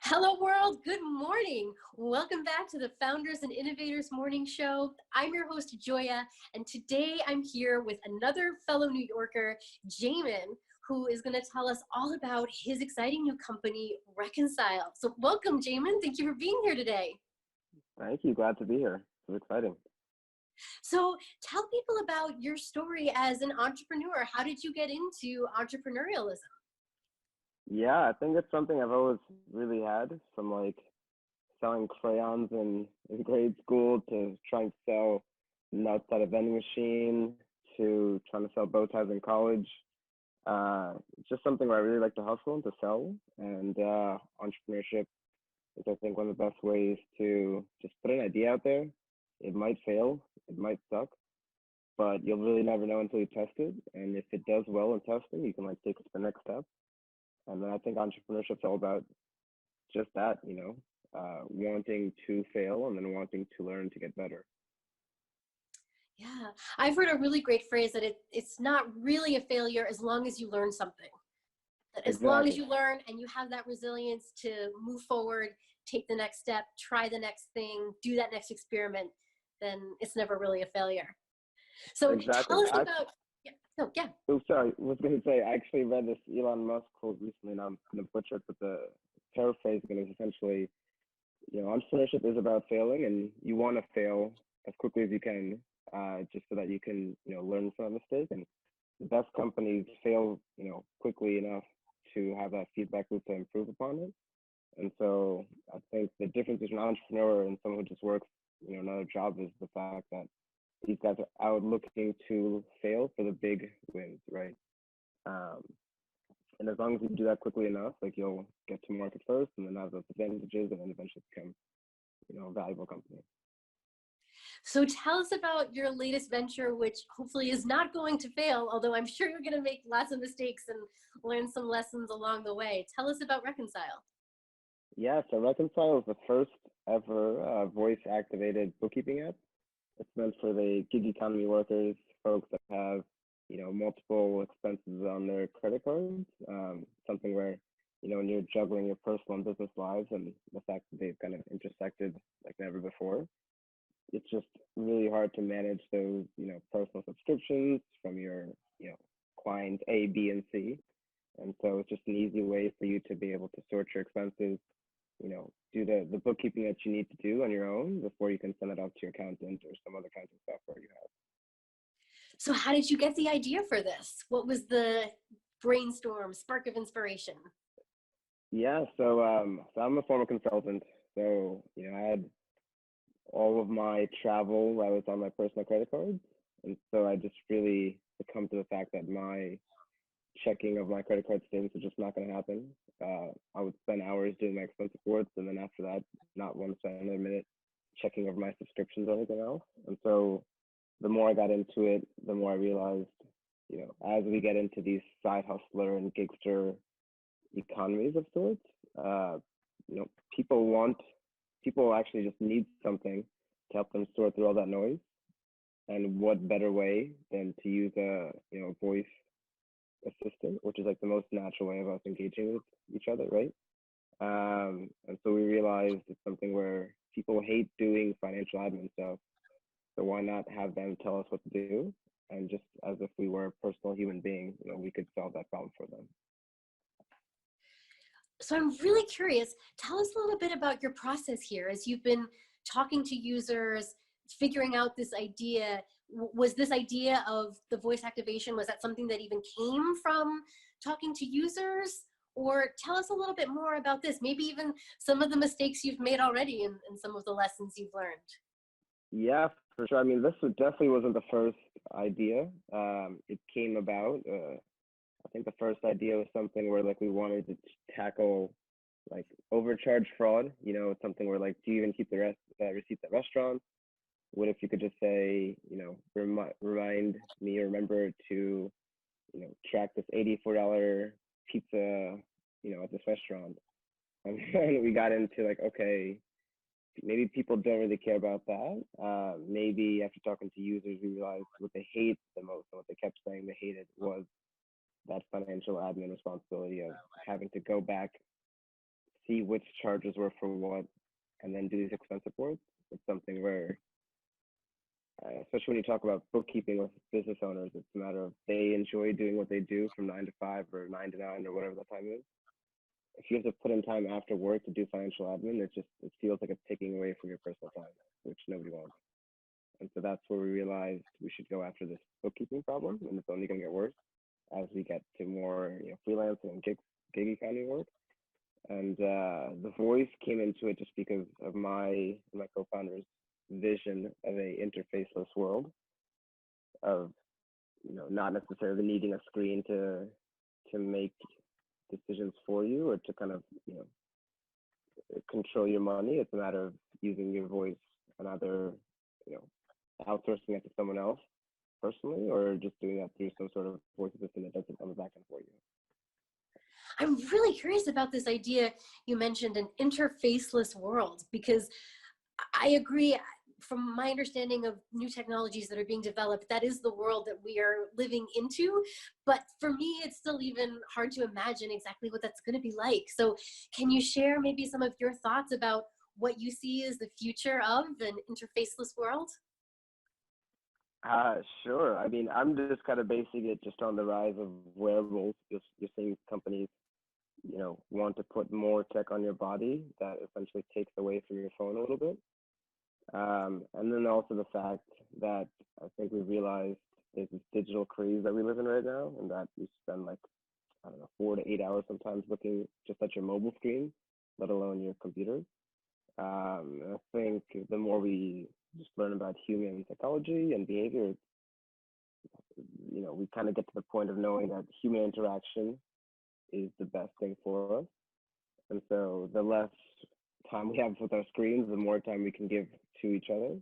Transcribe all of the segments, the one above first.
Hello world, good morning. Welcome back to the Founders and Innovators Morning Show. I'm your host, Joia, and today I'm here with another fellow New Yorker, Jaimin, who is going to tell us all about his exciting new company, Reconcile. So welcome, Jaimin. Thank you for being here today. Thank you. Glad to be here. It's exciting. So tell people about your story as an entrepreneur. How did you get into entrepreneurialism? Yeah, I think it's something I've always really had, from like selling crayons in grade school to trying to sell nuts at a vending machine to trying to sell bow ties in college. It's just something where I really like to hustle and to sell. And entrepreneurship is, I think, one of the best ways to just put an idea out there. It might fail, it might suck, but you'll really never know until you test it. And if it does well in testing, you can like take it to the next step. And then I think entrepreneurship's all about just that, wanting to fail and then wanting to learn to get better. Yeah, I've heard a really great phrase that it's not really a failure as long as you learn something. That as long as you learn and you have that resilience to move forward, take the next step, try the next thing, do that next experiment, then it's never really a failure. So tell us about, Oh, sorry. I was going to say, I actually read this Elon Musk quote recently, and I'm going to butcher it, but the paraphrasing is essentially, entrepreneurship is about failing, and you want to fail as quickly as you can, just so that you can, learn from a mistake. And the best companies fail, quickly enough to have that feedback loop to improve upon it. And so I think the difference between an entrepreneur and someone who just works, another job is the fact that these guys are out looking to fail for the big wins, right? And as long as you do that quickly enough, like you'll get to market first and then have those advantages and then eventually become, a valuable company. So tell us about your latest venture, which hopefully is not going to fail, although I'm sure you're going to make lots of mistakes and learn some lessons along the way. Tell us about Reconcile. Yeah, so Reconcile is the first ever voice-activated bookkeeping app. It's meant for the gig economy workers, folks that have, multiple expenses on their credit cards. Something where, when you're juggling your personal and business lives and the fact that they've kind of intersected like never before, it's just really hard to manage those, personal subscriptions from your, clients A, B, and C. And so it's just an easy way for you to be able to sort your expenses, do the bookkeeping that you need to do on your own before you can send it out to your accountant or some other accounting software you have. So how did you get the idea for this? What was the brainstorm, spark of inspiration? Yeah, so I'm a former consultant. So, I had all of my travel, I was on my personal credit cards. And so I just really come to the fact that my checking of my credit card statements was just not going to happen. I would spend hours doing my expense reports, and then after that, not want to spend another minute checking over my subscriptions or anything else. And so the more I got into it, the more I realized, as we get into these side hustler and gigster economies of sorts, people actually just need something to help them sort through all that noise. And what better way than to use a voice assistant, which is like the most natural way of us engaging with each other, right? And so we realized it's something where people hate doing financial admin stuff. So why not have them tell us what to do? And just as if we were a personal human being, we could solve that problem for them. So I'm really curious, tell us a little bit about your process here as you've been talking to users, figuring out this idea. Was this idea of the voice activation, was that something that even came from talking to users? Or tell us a little bit more about this, maybe even some of the mistakes you've made already and some of the lessons you've learned. Yeah, for sure. I mean, this definitely wasn't the first idea. It came about, I think the first idea was something where like we wanted to tackle like overcharge fraud. It's something where like, do you even keep the receipts at restaurants? What if you could just say, remind me or remember to, track this $84 pizza, at this restaurant. And then we got into like, okay, maybe people don't really care about that. Maybe after talking to users, we realized what they hate the most and what they kept saying they hated was that financial admin responsibility of having to go back see which charges were for what, and then do these expense reports. It's something where, especially when you talk about bookkeeping with business owners, it's a matter of they enjoy doing what they do from 9 to 5 or 9 to 9 or whatever the time is. If you have to put in time after work to do financial admin, it feels like it's taking away from your personal time, which nobody wants. And so that's where we realized we should go after this bookkeeping problem, and it's only going to get worse as we get to more freelancing and gig economy work. And the voice came into it just because of my and my co-founder's vision of a interfaceless world of not necessarily needing a screen to make decisions for you or to kind of control your money. It's a matter of using your voice and either outsourcing it to someone else personally or just doing that through some sort of voice assistant that does it on the back end for you. I'm really curious about this idea you mentioned, an interfaceless world, because I agree. From my understanding of new technologies that are being developed, that is the world that we are living into. But for me, it's still even hard to imagine exactly what that's going to be like. So can you share maybe some of your thoughts about what you see as the future of an interfaceless world? Sure. I mean, I'm just kind of basing it just on the rise of wearables. You're seeing companies, want to put more tech on your body that essentially takes away from your phone a little bit. And then also the fact that I think we realized there's this digital craze that we live in right now, and that you spend like, I don't know, 4 to 8 hours sometimes looking just at your mobile screen, let alone your computer. I think the more we just learn about human psychology and behavior, we kind of get to the point of knowing that human interaction is the best thing for us. And so the less time we have with our screens, the more time we can give to each other.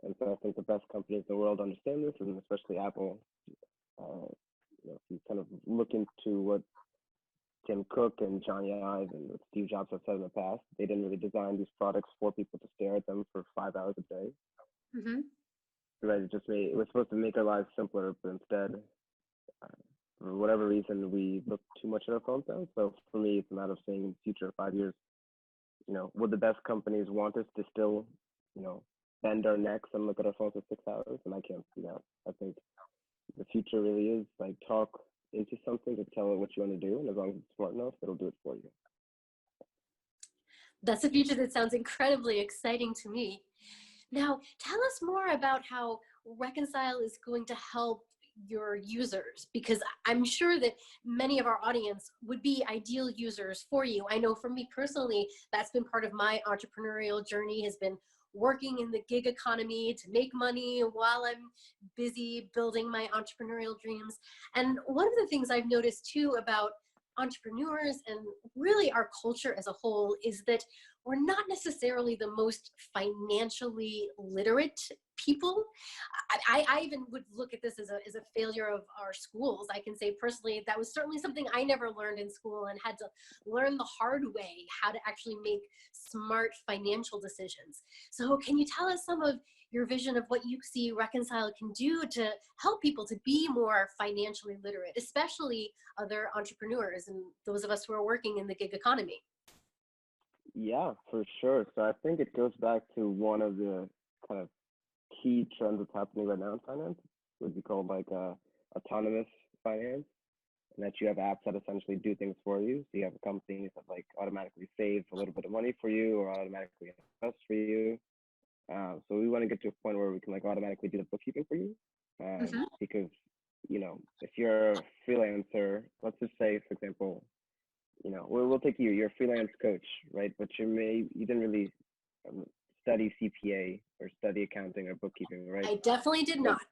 And so I think the best companies in the world understand this, and especially Apple. If you kind of look into what Tim Cook and Johnny Ive and what Steve Jobs have said in the past, they didn't really design these products for people to stare at them for 5 hours a day. Mm-hmm. Right? It was supposed to make our lives simpler, but instead, for whatever reason, we look too much at our phones now. So for me, it's a matter of saying in the future, 5 years, would the best companies want us to still, bend our necks and look at our phones for 6 hours? And I can't see that. I think the future really is like talk into something to tell it what you want to do, and as long as it's smart enough, it'll do it for you. That's a future that sounds incredibly exciting to me. Now, tell us more about how Reconcile is going to help your users, because I'm sure that many of our audience would be ideal users for you. I know for me personally, that's been part of my entrepreneurial journey, has been working in the gig economy to make money while I'm busy building my entrepreneurial dreams. And one of the things I've noticed too about entrepreneurs and really our culture as a whole is that we're not necessarily the most financially literate people. I even would look at this as a failure of our schools. I can say personally, that was certainly something I never learned in school and had to learn the hard way how to actually make smart financial decisions. So can you tell us some of your vision of what you see Reconcile can do to help people to be more financially literate, especially other entrepreneurs and those of us who are working in the gig economy? Yeah, for sure. So I think it goes back to one of the kind of key trends that's happening right now in finance, would be called like autonomous finance, and that you have apps that essentially do things for you. So you have companies that like automatically save a little bit of money for you or automatically invest for you. So we want to get to a point where we can like automatically do the bookkeeping for you, because if you're a freelancer, let's just say for example, we'll take you, you're a freelance coach, right? But you didn't really study CPA or study accounting or bookkeeping, right? I definitely did not.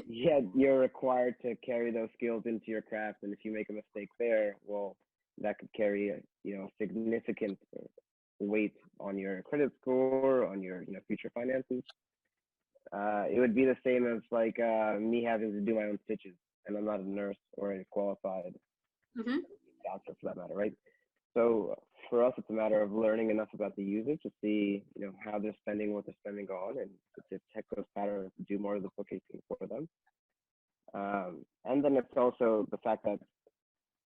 Yeah, you're required to carry those skills into your craft, and if you make a mistake there, well, that could carry significant weight on your credit score, on your future finances. It would be the same as like me having to do my own stitches, and I'm not a nurse or a qualified doctor for that matter, right? So for us, it's a matter of learning enough about the user to see, how they're spending, what they're spending on, and to detect those patterns, to do more of the bookkeeping for them. And then it's also the fact that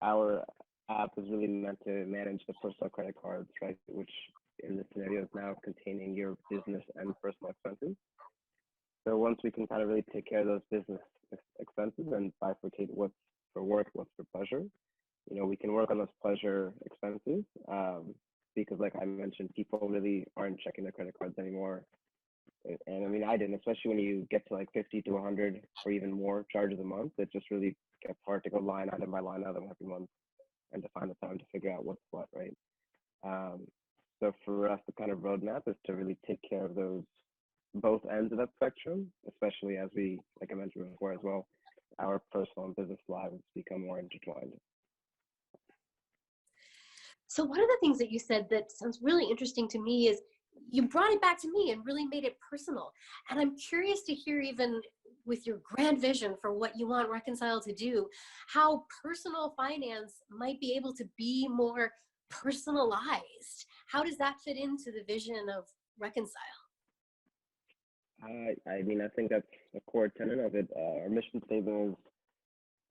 our app is really meant to manage the personal credit cards, right? Which in this scenario is now containing your business and personal expenses. So once we can kind of really take care of those business expenses and bifurcate what's for work, what's for pleasure, we can work on those pleasure expenses, because like I mentioned, people really aren't checking their credit cards anymore. And I mean, I didn't, especially when you get to like 50 to 100 or even more charges a month, it just really gets hard to go line item by line item every month and to find the time to figure out what's what, right? Um, so for us, the kind of roadmap is to really take care of those both ends of that spectrum, especially as we, like I mentioned before as well, our personal and business lives become more intertwined. So one of the things that you said that sounds really interesting to me is you brought it back to me and really made it personal. And I'm curious to hear, even with your grand vision for what you want Reconcile to do, how personal finance might be able to be more personalized. How does that fit into the vision of Reconcile? I mean, I think that's a core tenet of it. Our mission statement is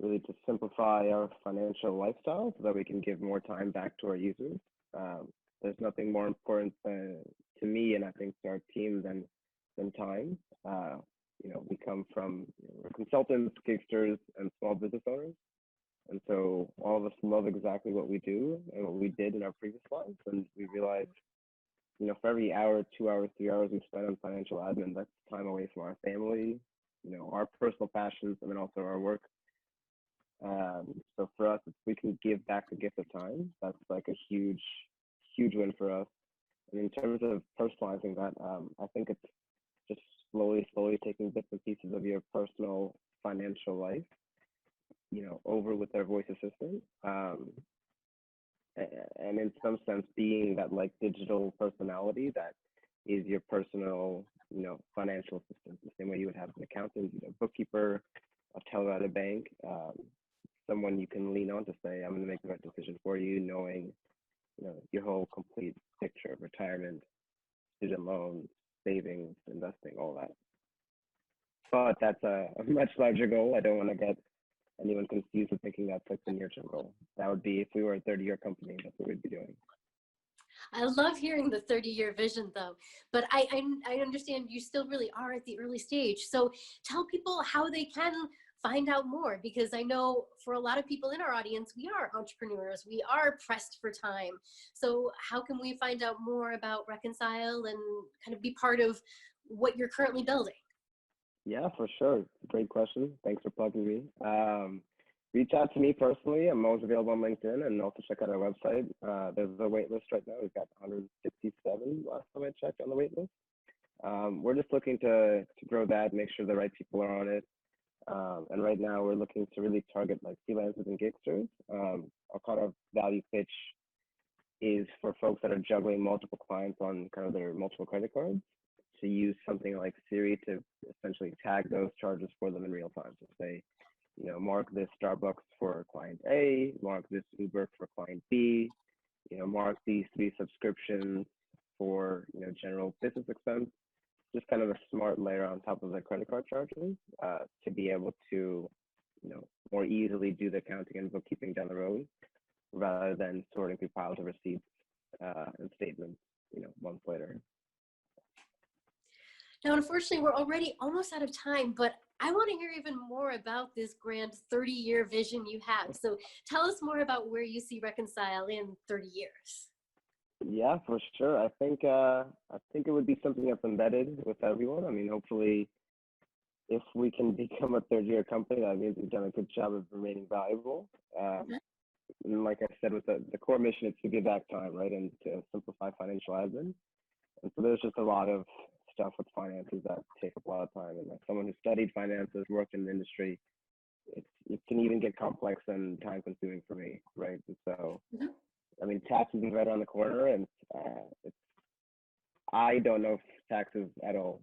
really to simplify our financial lifestyle so that we can give more time back to our users. There's nothing more important to me, and I think to our team, than time. We come from we're consultants, gigsters, and small business owners, and so all of us love exactly what we do and what we did in our previous lives, and we realized, for every hour, 2 hours, 3 hours we spend on financial admin, that's time away from our family, our personal passions, and then also our work. So for us, if we can give back the gift of time, that's like a huge, huge win for us. And in terms of personalizing that, I think it's just slowly taking bits and pieces of your personal financial life, over with their voice assistant. And in some sense, being that like digital personality that is your personal, financial assistant, the same way you would have an accountant, bookkeeper, a teller at a bank, someone you can lean on to say, I'm going to make the right decision for you, knowing, your whole complete picture of retirement, student loans, savings, investing, all that. But that's a much larger goal. I don't want to get anyone confused with thinking that's like the near-term goal. That would be if we were a 30-year company, that's what we'd be doing. I love hearing the 30-year vision, though, but I understand you still really are at the early stage. So tell people how they can find out more, because I know for a lot of people in our audience, we are entrepreneurs, we are pressed for time. So how can we find out more about Reconcile and kind of be part of what you're currently building? Yeah, for sure. Great question. Thanks for plugging me. Reach out to me personally. I'm always available on LinkedIn, and also check out our website. There's a wait list right now. We've got 167 last time I checked on the wait list. We're just looking to grow that, make sure the right people are on it. And right now we're looking to really target like freelancers and gigsters. Our kind of value pitch is for folks that are juggling multiple clients on kind of their multiple credit cards, to use something like Siri to essentially tag those charges for them in real time. So say, mark this Starbucks for client A, mark this Uber for client B, mark these 3 subscriptions for, general business expense. Just kind of a smart layer on top of the credit card charges, to be able to, more easily do the accounting and bookkeeping down the road, rather than sorting through piles of receipts and statements, months later. Now, unfortunately, we're already almost out of time, but I want to hear even more about this grand 30-year vision you have. So tell us more about where you see Reconcile in 30 years. Yeah, for sure. I think it would be something that's embedded with everyone. I mean, hopefully, if we can become a 30-year company, that means we've done a good job of remaining valuable. And like I said, with the core mission, it's to give back time, right, and to simplify financial admin. And so there's just a lot of stuff with finances that take up a lot of time. And as someone who studied finances, worked in the industry, it can even get complex and time consuming for me, right? And so, I mean, taxes is right around the corner, and I don't know taxes at all,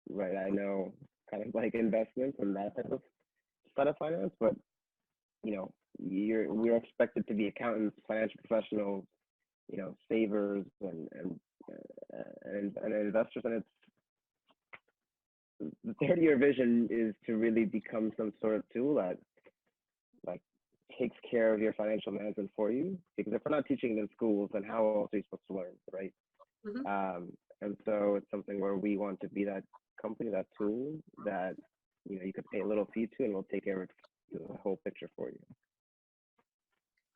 right? I know kind of like investments and that type of side of finance, but we're expected to be accountants, financial professionals, savers and investors, and it's the 30-year vision is to really become some sort of tool that like takes care of your financial management for you. Because if we're not teaching it in schools, then how else are you supposed to learn, right? And so it's something where we want to be that company, that tool that you could pay a little fee to, and we'll take care of the whole picture for you.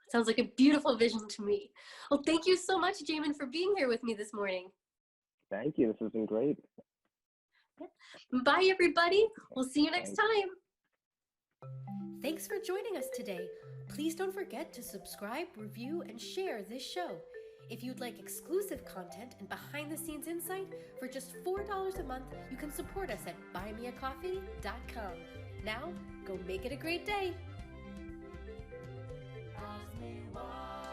Sounds like a beautiful vision to me. Well, thank you so much, Jaimin, for being here with me this morning. Thank you. This has been great. Bye, everybody. We'll see you next time. Thanks for joining us today. Please don't forget to subscribe, review, and share this show. If you'd like exclusive content and behind-the-scenes insight, for just $4 a month, you can support us at buymeacoffee.com. Now, go make it a great day. Ask me why.